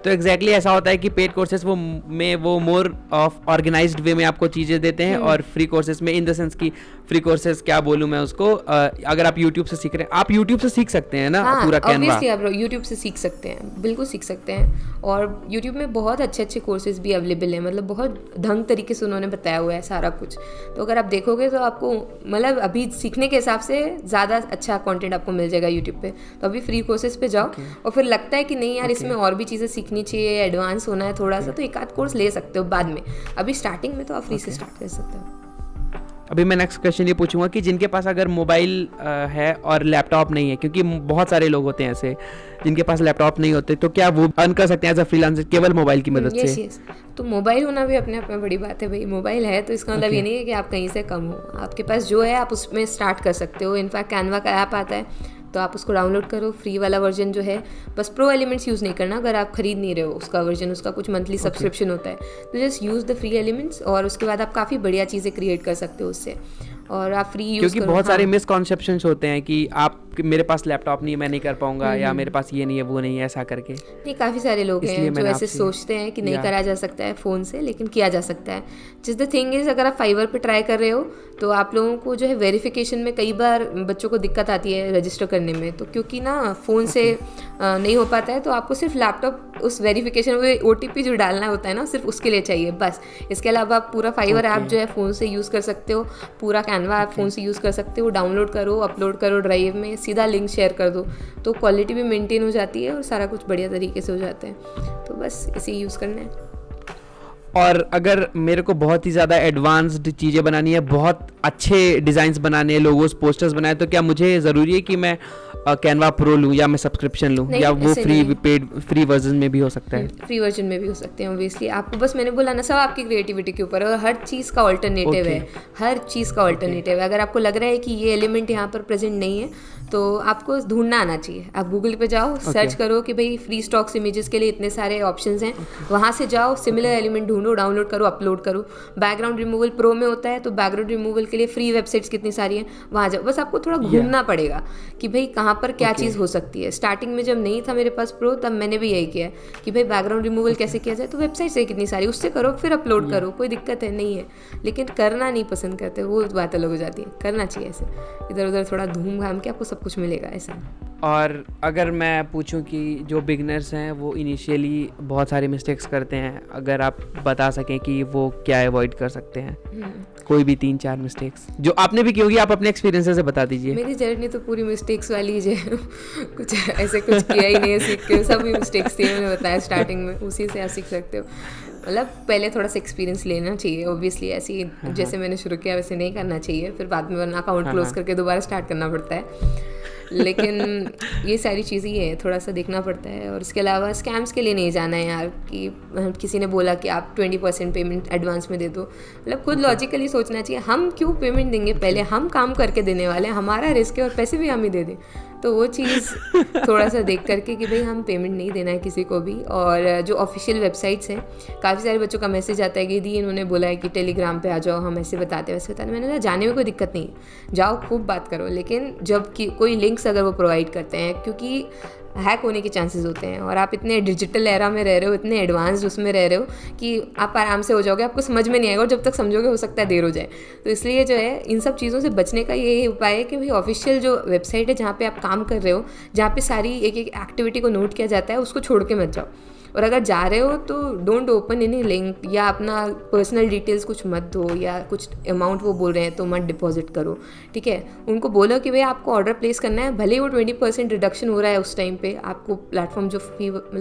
तो एग्जैक्टली ऐसा होता है कि पेड कोर्सेज वो मोर ऑफ ऑर्गेनाइज्ड वे में आपको चीज़ें देते हैं, और फ्री कोर्सेज में इन द सेंस की फ्री कोर्सेज क्या बोलूँ मैं उसको, अगर आप यूट्यूब से सीख रहे हैं, आप यूट्यूब से सीख सकते हैं ना। हाँ, पूरा कैनवा आप यूट्यूब से सीख सकते हैं, बिल्कुल सीख सकते हैं। और यूट्यूब में बहुत अच्छे अच्छे कोर्सेज भी अवेलेबल हैं, मतलब बहुत ढंग तरीके से उन्होंने बताया हुआ है सारा कुछ। तो अगर आप देखोगे तो आपको मतलब अभी सीखने के हिसाब से ज़्यादा अच्छा कंटेंट आपको मिल जाएगा यूट्यूब पे। तो अभी फ्री कोर्सेज पे जाओ, और फिर लगता है कि नहीं यार इसमें और भी चीज़ें सीखनी चाहिए, एडवांस होना है थोड़ा सा, तो एक आध कोर्स ले सकते हो बाद में। अभी स्टार्टिंग में तो आप फ्री से स्टार्ट कर सकते हो। अभी मैं नेक्स्ट क्वेश्चन ये पूछूंगा कि जिनके पास अगर मोबाइल है और लैपटॉप नहीं है, क्योंकि बहुत सारे लोग होते हैं ऐसे जिनके पास लैपटॉप नहीं होते, तो क्या वो अर्न कर सकते हैं एज अ फ्रीलांसर केवल मोबाइल की मदद से? यस। तो मोबाइल होना भी अपने आप में बड़ी बात है भाई। मोबाइल है तो इसका मतलब ये नहीं है कि आप कहीं से कम हो। आपके पास जो है आप उसमें स्टार्ट कर सकते हो। इनफैक्ट कैनवा का ऐप आता है, तो आप उसको डाउनलोड करो, फ्री वाला वर्जन जो है। बस प्रो एलिमेंट्स यूज़ नहीं करना अगर आप खरीद नहीं रहे हो उसका वर्जन, उसका कुछ मंथली सब्सक्रिप्शन होता है। तो just use the free elements, और उसके बाद आप काफ़ी बढ़िया चीज़ें क्रिएट कर सकते हो उससे, और आप फ्री यूज़ क्योंकि बहुत सारे मिसकॉन्सेप्शंस होते हैं कि आप मेरे पास लैपटॉप नहीं है, मैं नहीं कर पाऊंगा, या मेरे पास ये नहीं है, वो नहीं है, ऐसा करके। नहीं, काफ़ी सारे लोग हैं जो ऐसे सोचते हैं कि नहीं करा जा सकता है फ़ोन से, लेकिन किया जा सकता है। जिस द थिंग इज़, अगर आप फाइवर पे ट्राई कर रहे हो तो आप लोगों को जो है वेरिफिकेशन में कई बार बच्चों को दिक्कत आती है रजिस्टर करने में। तो क्योंकि ना फ़ोन से नहीं हो पाता है, तो आपको सिर्फ लैपटॉप उस वेरिफिकेशन में OTP जो डालना होता है ना, सिर्फ उसके लिए चाहिए बस। इसके अलावा आप पूरा फाइवर ऐप जो है फ़ोन से यूज़ कर सकते हो, पूरा कैनवा ऐप फ़ोन से यूज़ कर सकते हो। डाउनलोड करो, अपलोड करो ड्राइव में, सीधा लिंक शेयर कर दो, तो क्वालिटी भी मेंटेन हो जाती है और सारा कुछ बढ़िया तरीके से हो जाता है। तो बस इसे यूज़ करना है। और अगर मेरे को बहुत ही ज़्यादा एडवांस्ड चीज़ें बनानी है, बहुत अच्छे डिज़ाइंस बनाने हैं, लोगोस पोस्टर्स बनाए, तो क्या मुझे ज़रूरी है कि मैं कैनवा प्रो लूँ या मैं सब्सक्रिप्शन लूँ, या वो फ्री वर्जन में भी हो सकता है? फ्री वर्जन में भी हो सकते हैं ऑब्वियसली। आपको बस मैंने बोला ना, सब आपकी क्रिएटिविटी के ऊपर है, और हर चीज़ का ऑल्टरनेटिव है, हर चीज़ का ऑल्टरनेटिव है। अगर आपको लग रहा है कि ये एलिमेंट यहाँ पर प्रेजेंट नहीं है, तो आपको ढूंढना आना चाहिए। आप गूगल पे जाओ, सर्च करो कि भाई फ्री स्टॉक्स इमेजेस के लिए इतने सारे ऑप्शंस हैं, वहाँ से जाओ, सिमिलर एलिमेंट ढूंढो, डाउनलोड करो, अपलोड करो। बैकग्राउंड रिमूवल प्रो में होता है, तो बैकग्राउंड रिमूवल के लिए फ्री वेबसाइट्स कितनी सारी हैं, वहाँ जाओ। बस आपको थोड़ा घूमना पड़ेगा कि भाई कहाँ पर क्या चीज़ हो सकती है। स्टार्टिंग में जब नहीं था मेरे पास प्रो, तब मैंने भी यही किया कि भाई बैकग्राउंड रिमूवल कैसे किया जाए, तो वेबसाइट से कितनी सारी, उससे करो, फिर अपलोड करो, कोई दिक्कत है नहीं है। लेकिन करना नहीं पसंद करते, वो बात अलग हो जाती है। करना चाहिए ऐसे, इधर उधर थोड़ा घूम घाम के आपको सब कुछ मिलेगा ऐसा। और अगर मैं पूछूं कि जो बिगनर्स हैं वो इनिशियली बहुत सारे मिस्टेक्स करते हैं, अगर आप बता सकें कि वो क्या अवॉइड कर सकते हैं, कोई भी 3-4 मिस्टेक्स जो आपने भी की होगी, आप अपने एक्सपीरियंस से बता दीजिए। मेरी जर्नी तो पूरी मिस्टेक्स वाली ही है कुछ ऐसे कुछ किया ही नहीं है, सीख के सभी मिस्टेक्स थी, मैंने बताया स्टार्टिंग में, उसी से आप सीख सकते हो। मतलब पहले थोड़ा सा एक्सपीरियंस लेना चाहिए, ओब्वियसली ऐसी जैसे मैंने शुरू किया वैसे नहीं करना चाहिए, फिर बाद में वरना अकाउंट क्लोज करके दोबारा स्टार्ट करना पड़ता है। लेकिन ये सारी चीज़ें ही है, थोड़ा सा देखना पड़ता है। और इसके अलावा स्कैम्स के लिए नहीं जाना है यार, कि किसी ने बोला कि आप 20% पेमेंट एडवांस में दे दो। मतलब खुद लॉजिकली सोचना चाहिए, हम क्यों पेमेंट देंगे, पहले हम काम करके देने वाले हैं, हमारा रिस्क है, और पैसे भी हम ही दे दें। तो वो चीज़ थोड़ा सा देख करके कि भाई हम पेमेंट नहीं देना है किसी को भी। और जो ऑफिशियल वेबसाइट्स हैं, काफ़ी सारे बच्चों का मैसेज आता है कि दी इन्होंने बोला है कि टेलीग्राम पे आ जाओ, हम ऐसे बताते वैसे बताते। मैंने कहा जाने में कोई दिक्कत नहीं है, जाओ खूब बात करो, लेकिन जब कोई लिंक्स अगर वो प्रोवाइड करते हैं, क्योंकि हैक होने के चांसेस होते हैं, और आप इतने डिजिटल एरा में रह रहे हो, इतने एडवांस्ड उसमें रह रहे हो कि आप आराम से हो जाओगे, आपको समझ में नहीं आएगा, और जब तक समझोगे हो सकता है देर हो जाए। तो इसलिए जो है इन सब चीज़ों से बचने का यही उपाय है कि भाई ऑफिशियल जो वेबसाइट है जहाँ पे आप काम कर रहे हो, जहाँ पे सारी एक एक एक्टिविटी को नोट किया जाता है, उसको छोड़ के मत जाओ। और अगर जा रहे हो तो डोंट ओपन एनी लिंक, या अपना पर्सनल डिटेल्स कुछ मत दो, या कुछ अमाउंट वो बोल रहे हैं तो मत डिपॉजिट करो, ठीक है। उनको बोलो कि भाई आपको ऑर्डर प्लेस करना है, भले ही वो 20% रिडक्शन हो रहा है उस टाइम पे, आपको प्लेटफॉर्म जो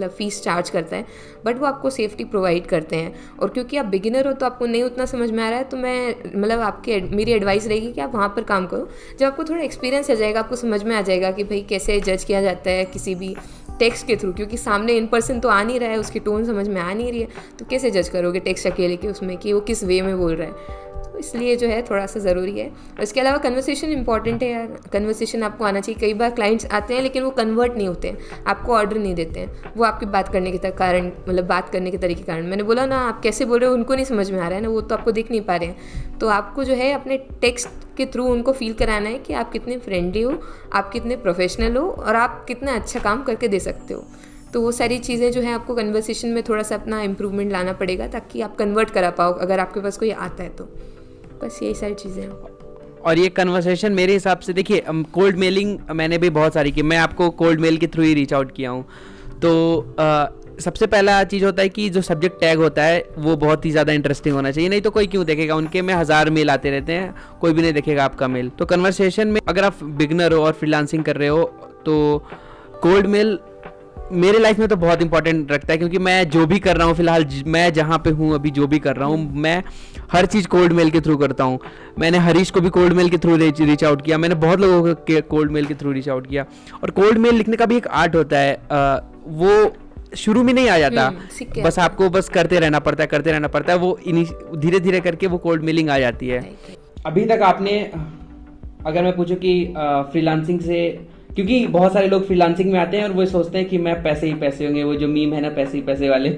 फीस चार्ज करता है, बट वो आपको सेफ्टी प्रोवाइड करते हैं। और क्योंकि आप बिगिनर हो तो आपको नहीं उतना समझ में आ रहा है, तो मैं मेरी एडवाइस रहेगी कि आप वहाँ पर काम करो। जब आपको थोड़ा एक्सपीरियंस आ जाएगा, आपको समझ में आ जाएगा कि भाई कैसे जज किया जाता है किसी भी टेक्स्ट के थ्रू, क्योंकि सामने इन पर्सन तो आ नहीं रहा है, उसकी टोन समझ में आ नहीं रही है, तो कैसे जज करोगे टेक्स्ट अकेले के उसमें कि वो किस वे में बोल रहा है। तो इसलिए जो है थोड़ा सा ज़रूरी है। और इसके अलावा कन्वर्सेशन इंपॉर्टेंट है यार, कन्वर्सेशन आपको आना चाहिए। कई बार क्लाइंट्स आते हैं लेकिन वो कन्वर्ट नहीं होते हैं, आपको ऑर्डर नहीं देते हैं, वो आपकी बात करने के कारण, बात करने के तरीके के कारण। मैंने बोला ना, आप कैसे बोल रहे हो उनको नहीं समझ में आ रहा है ना, वो तो आपको देख नहीं पा रहे हैं। तो आपको जो है अपने टेक्स्ट के थ्रू उनको फील कराना है कि आप कितने फ्रेंडली हो, आप कितने प्रोफेशनल हो, और आप कितना अच्छा काम करके दे सकते हो। तो वो सारी चीज़ें जो है आपको कन्वर्सेशन में थोड़ा सा अपना इम्प्रूवमेंट लाना पड़ेगा, ताकि आप कन्वर्ट करा पाओ अगर आपके पास कोई आता है तो। बस यही सारी चीज़ें हैं। और ये कन्वर्सेशन मेरे हिसाब से, देखिए कोल्ड मेलिंग मैंने भी बहुत सारी की, मैं आपको कोल्ड मेल के थ्रू ही रीच आउट किया हूँ। तो सबसे पहला चीज़ होता है कि जो सब्जेक्ट टैग होता है वो बहुत ही ज़्यादा इंटरेस्टिंग होना चाहिए, नहीं तो कोई क्यों देखेगा, उनके में 1000 मेल आते रहते हैं, कोई भी नहीं देखेगा आपका मेल। तो कन्वर्सेशन में अगर आप बिगनर हो और फ्रीलांसिंग कर रहे हो तो कोल्ड मेल मेरे लाइफ में तो बहुत इंपॉर्टेंट रखता है, क्योंकि मैं जो भी कर रहा हूँ फिलहाल, मैं जहाँ पे हूँ अभी जो भी कर रहा हूँ, मैं हर चीज़ कोल्ड मेल के थ्रू करता हूँ। मैंने हरीश को भी कोल्ड मेल के थ्रू रीच आउट किया, मैंने बहुत लोगों को कोल्ड मेल के थ्रू रीच आउट किया। और कोल्ड मेल लिखने का भी एक आर्ट होता है, वो शुरू में नहीं आ जाता, बस आपको बस करते रहना पड़ता है, वो धीरे धीरे करके वो कोल्ड मेलिंग आ जाती है। अभी तक आपने, अगर मैं पूछूं कि फ्रीलांसिंग से, क्योंकि बहुत सारे लोग फ्रीलांसिंग में आते हैं और वो सोचते हैं कि मैं पैसे ही पैसे होंगे, वो जो मीम है ना, पैसे ही पैसे वाले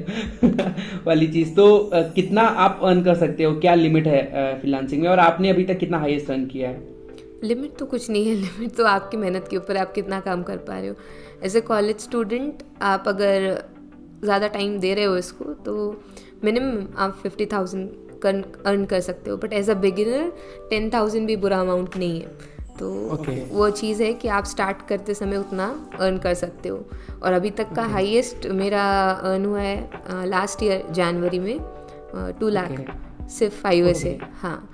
वाली चीज़। तो कितना आप अर्न कर सकते हो, क्या लिमिट है फ्रीलांसिंग में, और आपने अभी तक कितना हाईएस्ट अर्न किया है? लिमिट तो कुछ नहीं है, लिमिट तो आपकी मेहनत के ऊपर, आप कितना काम कर पा रहे हो। एज ए कॉलेज स्टूडेंट आप अगर ज़्यादा टाइम दे रहे हो इसको, तो मिनिमम आप 50,000 अर्न कर सकते हो, बट एज अ बिगिनर 10,000 भी बुरा अमाउंट नहीं है। तो वो चीज़ है कि आप स्टार्ट करते समय उतना अर्न कर सकते हो। और अभी तक का हाईएस्ट मेरा अर्न हुआ है लास्ट ईयर जनवरी में 2 लाख सिर्फ 5 से। हाँ,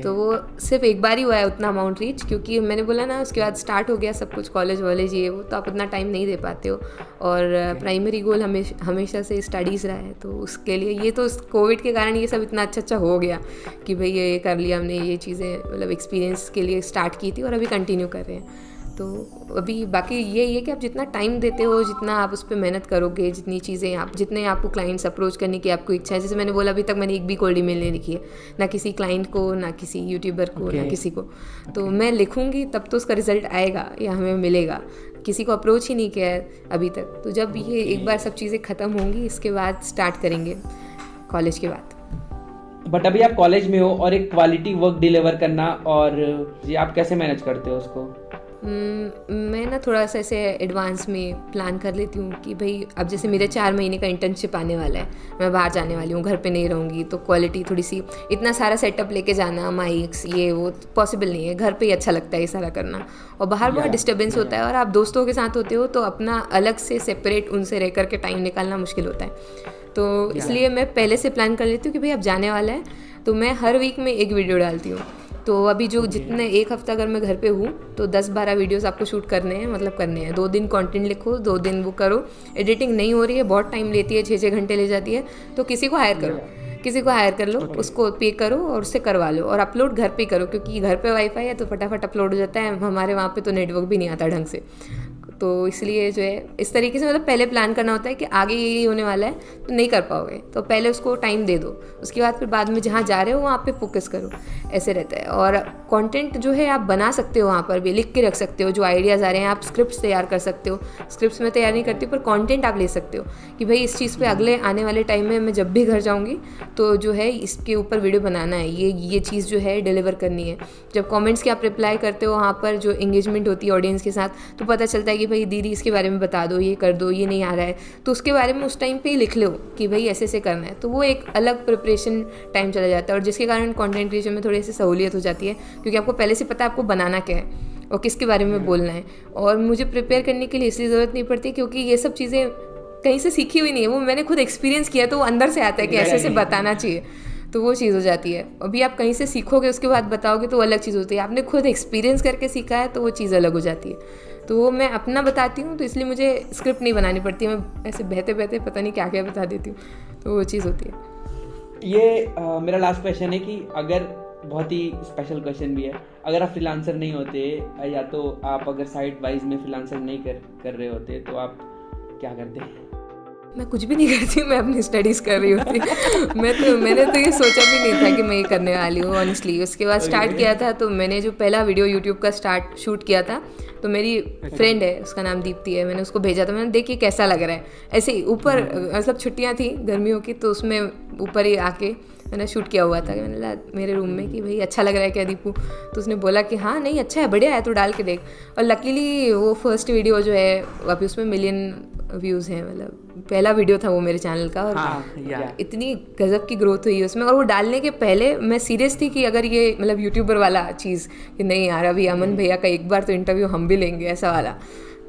तो वो सिर्फ एक बार ही हुआ है उतना अमाउंट रीच, क्योंकि मैंने बोला ना उसके बाद स्टार्ट हो गया सब कुछ, कॉलेज वॉलेज ये वो, तो आप उतना टाइम नहीं दे पाते हो। और प्राइमरी गोल हमेशा से स्टडीज़ रहा है, तो उसके लिए ये तो कोविड के कारण ये सब इतना अच्छा हो गया कि भाई ये कर लिया हमने, ये चीज़ें एक्सपीरियंस के लिए स्टार्ट की थी और अभी कंटिन्यू कर रहे हैं। तो अभी बाकी यही है कि आप जितना टाइम देते हो, जितना आप उस पर मेहनत करोगे, जितनी चीज़ें आप, जितने आपको क्लाइंट्स अप्रोच करने की आपको इच्छा है, जैसे मैंने बोला अभी तक मैंने एक भी कोल्ड ईमेल नहीं लिखी है, ना किसी क्लाइंट को, ना किसी यूट्यूबर को, ना किसी को। तो मैं लिखूंगी तब तो उसका रिजल्ट आएगा या हमें मिलेगा। किसी को अप्रोच ही नहीं किया है अभी तक। तो जब ये एक बार सब चीज़ें ख़त्म होंगी इसके बाद स्टार्ट करेंगे कॉलेज के बाद। बट अभी आप कॉलेज में हो और एक क्वालिटी वर्क डिलीवर करना, और ये आप कैसे मैनेज करते हो उसको? मैं ना थोड़ा सा ऐसे एडवांस में प्लान कर लेती हूँ कि भाई अब जैसे मेरे 4 महीने का इंटर्नशिप आने वाला है, मैं बाहर जाने वाली हूँ, घर पे नहीं रहूँगी, तो क्वालिटी थोड़ी सी, इतना सारा सेटअप लेके जाना, माइक्स ये वो पॉसिबल नहीं है। घर पे ही अच्छा लगता है ये सारा करना, और बाहर बहुत डिस्टर्बेंस होता है, और आप दोस्तों के साथ होते हो तो अपना अलग से सेपरेट उनसे रह करके टाइम निकालना मुश्किल होता है। तो इसलिए मैं पहले से प्लान कर लेती हूँ कि भाई अब जाने वाला है, तो मैं हर वीक में एक वीडियो डालती हूँ। तो अभी जो जितने एक हफ्ता अगर मैं घर पे हूँ तो 10-12 वीडियोस आपको शूट करने हैं, मतलब करने हैं। 2 दिन कंटेंट लिखो, 2 दिन वो करो। एडिटिंग नहीं हो रही है, बहुत टाइम लेती है, 6-6 घंटे ले जाती है, तो किसी को हायर करो, किसी को हायर कर लो, उसको पे करो और उससे करवा लो, और अपलोड घर पे करो, क्योंकि घर पे वाईफाई है तो फटाफट अपलोड हो जाता है। हमारे वहाँ पे तो नेटवर्क भी नहीं आता ढंग से, तो इसलिए जो है इस तरीके से मतलब पहले प्लान करना होता है कि आगे ये होने वाला है तो नहीं कर पाओगे, तो पहले उसको टाइम दे दो, उसके बाद फिर बाद में जहाँ जा रहे हो वहाँ पे फोकस करो, ऐसे रहता है। और कंटेंट जो है आप बना सकते हो, वहाँ पर भी लिख के रख सकते हो, जो आइडियाज़ आ रहे हैं आप स्क्रिप्ट्स तैयार कर सकते हो। स्क्रिप्ट्स में तैयार नहीं करती, पर कंटेंट आप ले सकते हो कि भाई इस चीज़ पे अगले आने वाले टाइम में मैं जब भी घर जाऊँगी तो जो है इसके ऊपर वीडियो बनाना है, ये चीज़ जो है डिलीवर करनी है। जब कमेंट्स के आप रिप्लाई करते हो वहाँ पर जो एंगेजमेंट होती है ऑडियंस के साथ, तो पता चलता है कि भाई दीदी इसके बारे में बता दो, ये कर दो, ये नहीं आ रहा है, तो उसके बारे में उस टाइम पे ही लिख लो कि भाई ऐसे ऐसे करना है। तो वो एक अलग प्रिपरेशन टाइम चला जाता है, और जिसके कारण कंटेंट क्रिएशन में थोड़ी सी सहूलियत हो जाती है, क्योंकि आपको पहले से पता है आपको बनाना क्या है और किसके बारे में बोलना है। और मुझे प्रिपेयर करने के लिए इसलिए ज़रूरत नहीं पड़ती क्योंकि ये सब चीज़ें कहीं से सीखी हुई नहीं है, वो मैंने खुद एक्सपीरियंस किया, तो वो अंदर से आता है कि ऐसे ऐसे बताना चाहिए, तो वो चीज़ हो जाती है। अभी आप कहीं से सीखोगे उसके बाद बताओगे तो अलग चीज़ होती है, आपने खुद एक्सपीरियंस करके सीखा है तो वो चीज़ अलग हो जाती है। तो वो मैं अपना बताती हूँ, तो इसलिए मुझे स्क्रिप्ट नहीं बनानी पड़ती, मैं ऐसे बहते बहते पता नहीं क्या क्या बता देती हूँ, तो वो चीज़ होती है। ये मेरा लास्ट क्वेश्चन है कि अगर, बहुत ही स्पेशल क्वेश्चन भी है, अगर आप फ्रीलांसर नहीं होते, या तो आप अगर साइड वाइज में फ्रीलांसर नहीं कर रहे होते, तो आप क्या करते हैं? मैं कुछ भी नहीं करती, मैं अपनी स्टडीज़ कर रही होती। मैंने तो ये सोचा भी नहीं था कि मैं ये करने वाली हूँ ऑनेस्टली। उसके बाद स्टार्ट किया था, तो मैंने जो पहला वीडियो यूट्यूब का शूट किया था, तो मेरी फ्रेंड है, उसका नाम दीप्ति है, मैंने उसको भेजा था, मैंने देखिए कैसा लग रहा है, ऐसे ही ऊपर, मतलब छुट्टियाँ थी गर्मियों की, तो उसमें ऊपर ही आके मैंने शूट किया हुआ था। मैंने बोला मेरे रूम में कि भाई अच्छा लग रहा है क्या दीपू, तो उसने बोला कि हाँ नहीं अच्छा है, बढ़िया है, तो डाल के देख। और लकीली वो फर्स्ट वीडियो जो है अभी उसमें मिलियन व्यूज़ हैं, मतलब पहला वीडियो था वो मेरे चैनल का, और इतनी गजब की ग्रोथ हुई उसमें। और वो डालने के पहले मैं सीरियस थी कि अगर ये मतलब यूट्यूबर वाला चीज़ कि नहीं यार अभी अमन भैया का एक बार तो इंटरव्यू हम भी लेंगे, ऐसा वाला,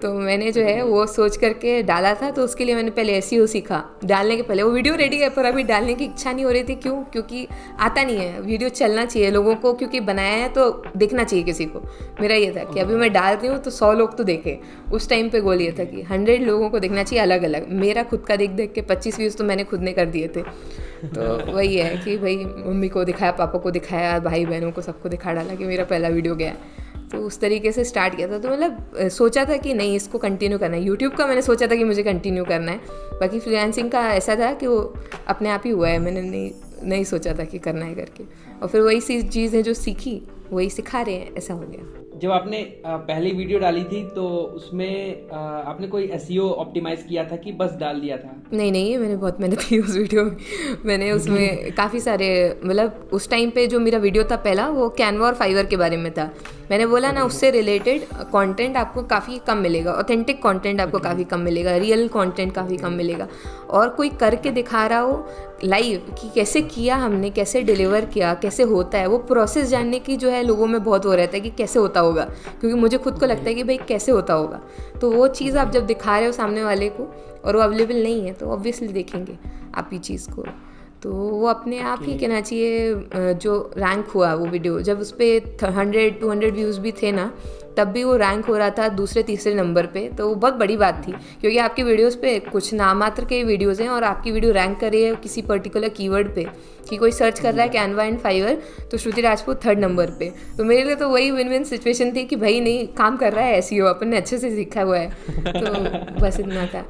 तो मैंने जो है वो सोच करके डाला था। तो उसके लिए मैंने पहले SEO सीखा डालने के पहले। वो वीडियो रेडी है पर अभी डालने की इच्छा नहीं हो रही थी, क्यों? क्योंकि आता नहीं है, वीडियो चलना चाहिए लोगों को, क्योंकि बनाया है तो दिखना चाहिए किसी को। मेरा ये था कि अभी मैं डाल रही हूँ तो 100 लोग तो देखें। उस टाइम पे गोल ये था कि 100 लोगों को देखना चाहिए अलग अलग। मेरा खुद का देख देख के 25 व्यूज़ तो मैंने खुद ने कर दिए थे। तो वही है कि भाई मम्मी को दिखाया, पापा को दिखाया, भाई बहनों को सबको दिखा डाला कि मेरा पहला वीडियो गया। तो उस तरीके से स्टार्ट किया था। तो मतलब सोचा था कि नहीं इसको कंटिन्यू करना है। यूट्यूब का मैंने सोचा था कि मुझे कंटिन्यू करना है, बाकी फ्रीलांसिंग का ऐसा था कि वो अपने आप ही हुआ है, मैंने नहीं सोचा था कि करना है करके। और फिर वही सी चीज़ है जो सीखी वही सिखा रहे हैं, ऐसा हो गया। जब आपने पहली वीडियो डाली थी तो उसमें आपने कोई SEO ऑप्टिमाइज किया था कि बस डाल दिया था? नहीं, मैंने बहुत मेहनत की उस वीडियो में। मैंने उसमें काफ़ी सारे, मतलब उस टाइम पे जो मेरा वीडियो था पहला, वो कैनवा और फाइवर के बारे में था। मैंने बोला ना, उससे रिलेटेड कंटेंट आपको काफ़ी कम मिलेगा, ऑथेंटिक कंटेंट आपको काफ़ी कम मिलेगा, रियल कंटेंट काफ़ी कम मिलेगा। और कोई करके दिखा रहा हो लाइव कि कैसे किया हमने, कैसे डिलीवर किया, कैसे होता है, वो प्रोसेस जानने की जो है लोगों में बहुत हो रहता है कि कैसे होता होगा, क्योंकि मुझे खुद को लगता है कि भाई कैसे होता होगा। तो वो चीज़ आप जब दिखा रहे हो सामने वाले को और वो अवेलेबल नहीं है तो ऑब्वियसली देखेंगे आप ये चीज़ को। तो वो अपने आप ही कहना चाहिए जो रैंक हुआ वो वीडियो, जब उस पर 100-200 व्यूज़ भी थे ना, तब भी वो रैंक हो रहा था दूसरे तीसरे नंबर पे। तो वो बहुत बड़ी बात थी, क्योंकि आपकी वीडियोस पे कुछ नामात्र के वीडियोस हैं और आपकी वीडियो रैंक कर रही है किसी पर्टिकुलर कीवर्ड पे, कि कोई सर्च कर रहा है कैनवा एंड फाइवर तो श्रुति राजपूत 3rd नंबर पे। तो मेरे लिए तो वही विन विन सिचुएशन थी कि भाई नहीं, काम कर रहा है एसईओ, अपन ने अच्छे से सीखा हुआ है। तो बस इतना था।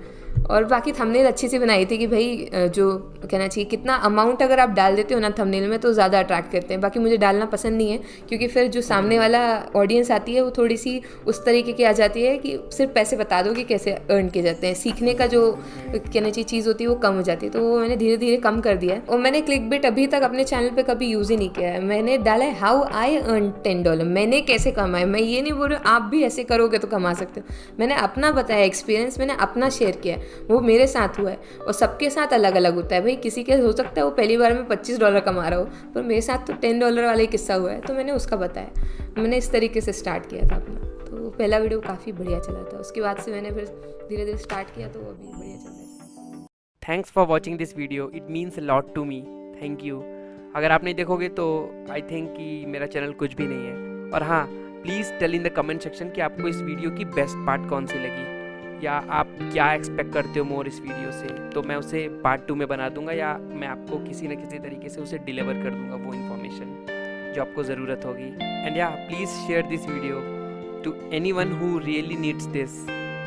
और बाकी थंबनेल अच्छी सी बनाई थी कि भाई जो कहना चाहिए कितना अमाउंट अगर आप डाल देते हो ना थंबनेल में तो ज़्यादा अट्रैक्ट करते हैं। बाकी मुझे डालना पसंद नहीं है, क्योंकि फिर जो सामने वाला ऑडियंस आती है वो थोड़ी सी उस तरीके की आ जाती है कि सिर्फ पैसे बता दो कि कैसे अर्न किए जाते हैं, सीखने का जो कहना चाहिए चीज़ होती है वो कम हो जाती है। तो वो मैंने धीरे धीरे कम कर दिया है। और मैंने क्लिकबिट अभी तक अपने चैनल पर कभी यूज़ ही नहीं किया है। मैंने डाला है हाउ आई अर्न $10, मैंने कैसे कमाए। मैं ये नहीं बोल रही हूँ आप भी ऐसे करोगे तो कमा सकते हो, मैंने अपना बताया एक्सपीरियंस, मैंने अपना शेयर किया है, वो मेरे साथ हुआ है। और सबके साथ अलग अलग होता है भाई, किसी के हो सकता है वो पहली बार में $25 कमा रहा हो, पर मेरे साथ तो $10 वाला ही किस्सा हुआ है। तो मैंने उसका बताया, मैंने इस तरीके से स्टार्ट किया था अपना। तो पहला वीडियो काफ़ी बढ़िया चला था, उसके बाद से मैंने फिर धीरे धीरे स्टार्ट किया, तो वो अभी बढ़िया चल रहा है। Thanks for watching this video, it means a lot to me, thank you. अगर आप नहीं देखोगे तो आई थिंक कि मेरा चैनल कुछ भी नहीं है। और हाँ, please tell in the comment section कि आपको इस वीडियो की बेस्ट पार्ट कौन सी लगी, या आप क्या एक्सपेक्ट करते हो मोर इस वीडियो से। तो मैं उसे पार्ट 2 में बना दूंगा, या मैं आपको किसी न किसी तरीके से उसे डिलीवर कर दूंगा वो इन्फॉर्मेशन जो आपको ज़रूरत होगी। एंड या please share this video to anyone who really needs this,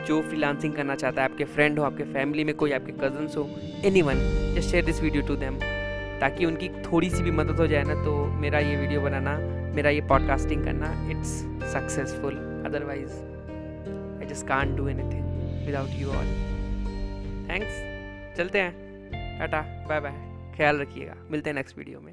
जो फ्रीलांसिंग करना चाहता है, आपके फ्रेंड हो, आपके फैमिली में कोई आपके कजन्स हो, anyone, just share this video to them, ताकि उनकी थोड़ी सी भी मदद हो जाए ना। तो मेरा ये वीडियो बनाना, मेरा ये पॉडकास्टिंग करना, it's successful. Otherwise I just can't do anything without you all. Thanks, चलते हैं, टाटा, बाय बाय, ख्याल रखिएगा, मिलते हैं नेक्स्ट वीडियो में।